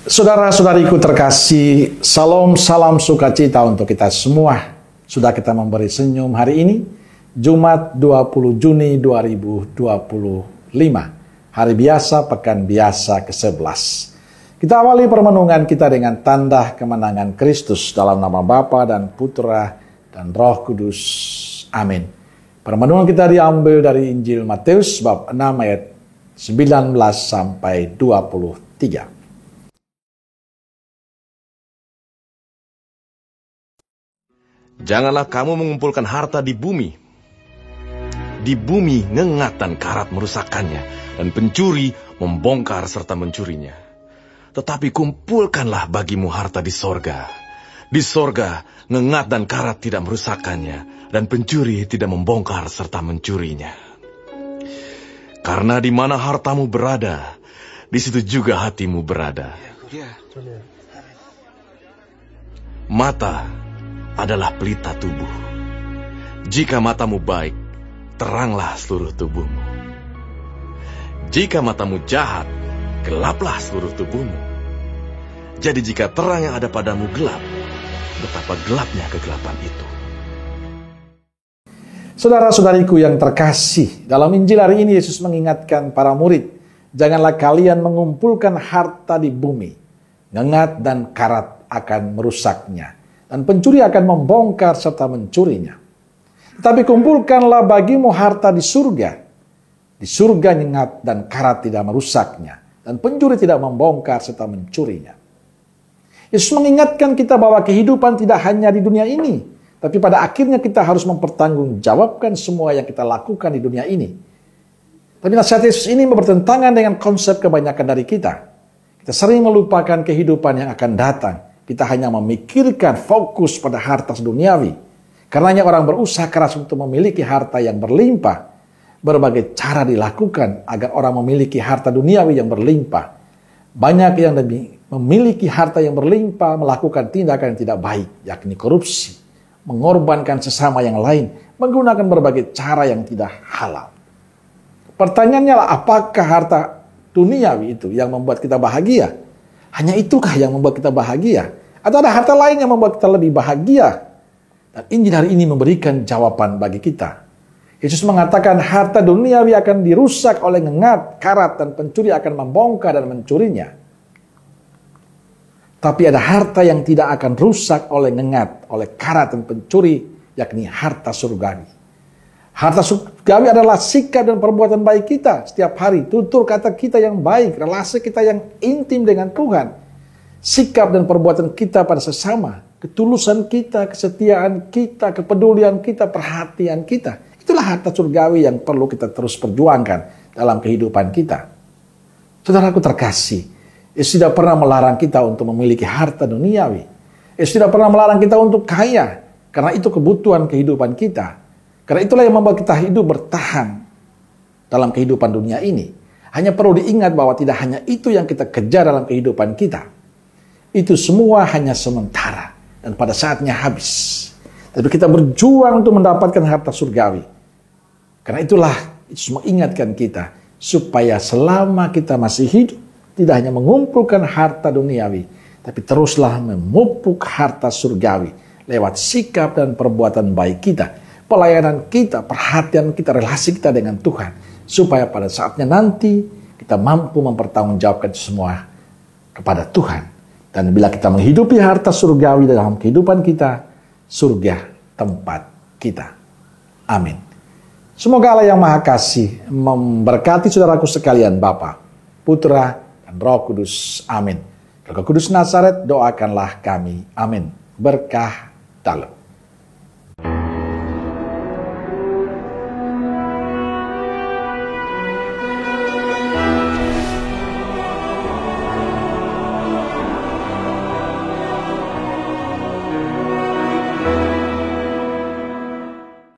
Saudara-saudariku terkasih, salam sukacita untuk kita semua. Sudah kita memberi senyum hari ini, Jumat 20 Juni 2025. Hari biasa, pekan biasa ke-11. Kita awali permenungan kita dengan tanda kemenangan Kristus dalam nama Bapa dan Putra dan Roh Kudus. Amin. Permenungan kita diambil dari Injil Matius bab 6 ayat 19 sampai 23. Janganlah kamu mengumpulkan harta di bumi. Di bumi ngengat dan karat merusakkannya, dan pencuri membongkar serta mencurinya. Tetapi kumpulkanlah bagimu harta di sorga. Di sorga ngengat dan karat tidak merusakkannya, dan pencuri tidak membongkar serta mencurinya. Karena di mana hartamu berada, di situ juga hatimu berada. Mata adalah pelita tubuh. Jika matamu baik, teranglah seluruh tubuhmu. Jika matamu jahat, gelaplah seluruh tubuhmu. Jadi jika terang yang ada padamu gelap, betapa gelapnya kegelapan itu. Saudara-saudariku yang terkasih, dalam Injil hari ini Yesus mengingatkan para murid, janganlah kalian mengumpulkan harta di bumi. Ngengat dan karat akan merusaknya, dan pencuri akan membongkar serta mencurinya. Tetapi kumpulkanlah bagimu harta di surga. Di surga nyengat dan karat tidak merusaknya, dan pencuri tidak membongkar serta mencurinya. Yesus mengingatkan kita bahwa kehidupan tidak hanya di dunia ini, tapi pada akhirnya kita harus mempertanggungjawabkan semua yang kita lakukan di dunia ini. Tapi nasihat Yesus ini bertentangan dengan konsep kebanyakan dari kita. Kita sering melupakan kehidupan yang akan datang. Kita hanya memikirkan fokus pada harta duniawi. Karenanya orang berusaha keras untuk memiliki harta yang berlimpah. Berbagai cara dilakukan agar orang memiliki harta duniawi yang berlimpah. Banyak yang memiliki harta yang berlimpah melakukan tindakan yang tidak baik, yakni korupsi, mengorbankan sesama yang lain, menggunakan berbagai cara yang tidak halal. Pertanyaannya lah, apakah harta duniawi itu yang membuat kita bahagia? Hanya itukah yang membuat kita bahagia? Atau ada harta lain yang membuat kita lebih bahagia? Dan Injil hari ini memberikan jawaban bagi kita. Yesus mengatakan harta duniawi akan dirusak oleh ngengat, karat, dan pencuri akan membongkar dan mencurinya. Tapi ada harta yang tidak akan rusak oleh ngengat, oleh karat dan pencuri, yakni harta surgawi. Harta surgawi adalah sikap dan perbuatan baik kita setiap hari. Tutur kata kita yang baik, relasi kita yang intim dengan Tuhan. Sikap dan perbuatan kita pada sesama. Ketulusan kita, kesetiaan kita, kepedulian kita, perhatian kita. Itulah harta surgawi yang perlu kita terus perjuangkan dalam kehidupan kita. Saudaraku terkasih, Yesus tidak pernah melarang kita untuk memiliki harta duniawi. Yesus tidak pernah melarang kita untuk kaya, karena itu kebutuhan kehidupan kita. Karena itulah yang membuat kita hidup bertahan dalam kehidupan dunia ini. Hanya perlu diingat bahwa tidak hanya itu yang kita kejar dalam kehidupan kita. Itu semua hanya sementara dan pada saatnya habis. Tapi kita berjuang untuk mendapatkan harta surgawi. Karena itulah Yesus mengingatkan kita supaya selama kita masih hidup tidak hanya mengumpulkan harta duniawi, tapi teruslah memupuk harta surgawi lewat sikap dan perbuatan baik kita. Pelayanan kita, perhatian kita, relasi kita dengan Tuhan. Supaya pada saatnya nanti kita mampu mempertanggungjawabkan semua kepada Tuhan. Dan bila kita menghidupi harta surgawi dalam kehidupan kita, surga tempat kita. Amin. Semoga Allah yang Maha Kasih memberkati saudaraku sekalian, Bapa, Putra, dan Roh Kudus. Amin. Roh Kudus Nazaret, doakanlah kami. Amin. Berkah dalam.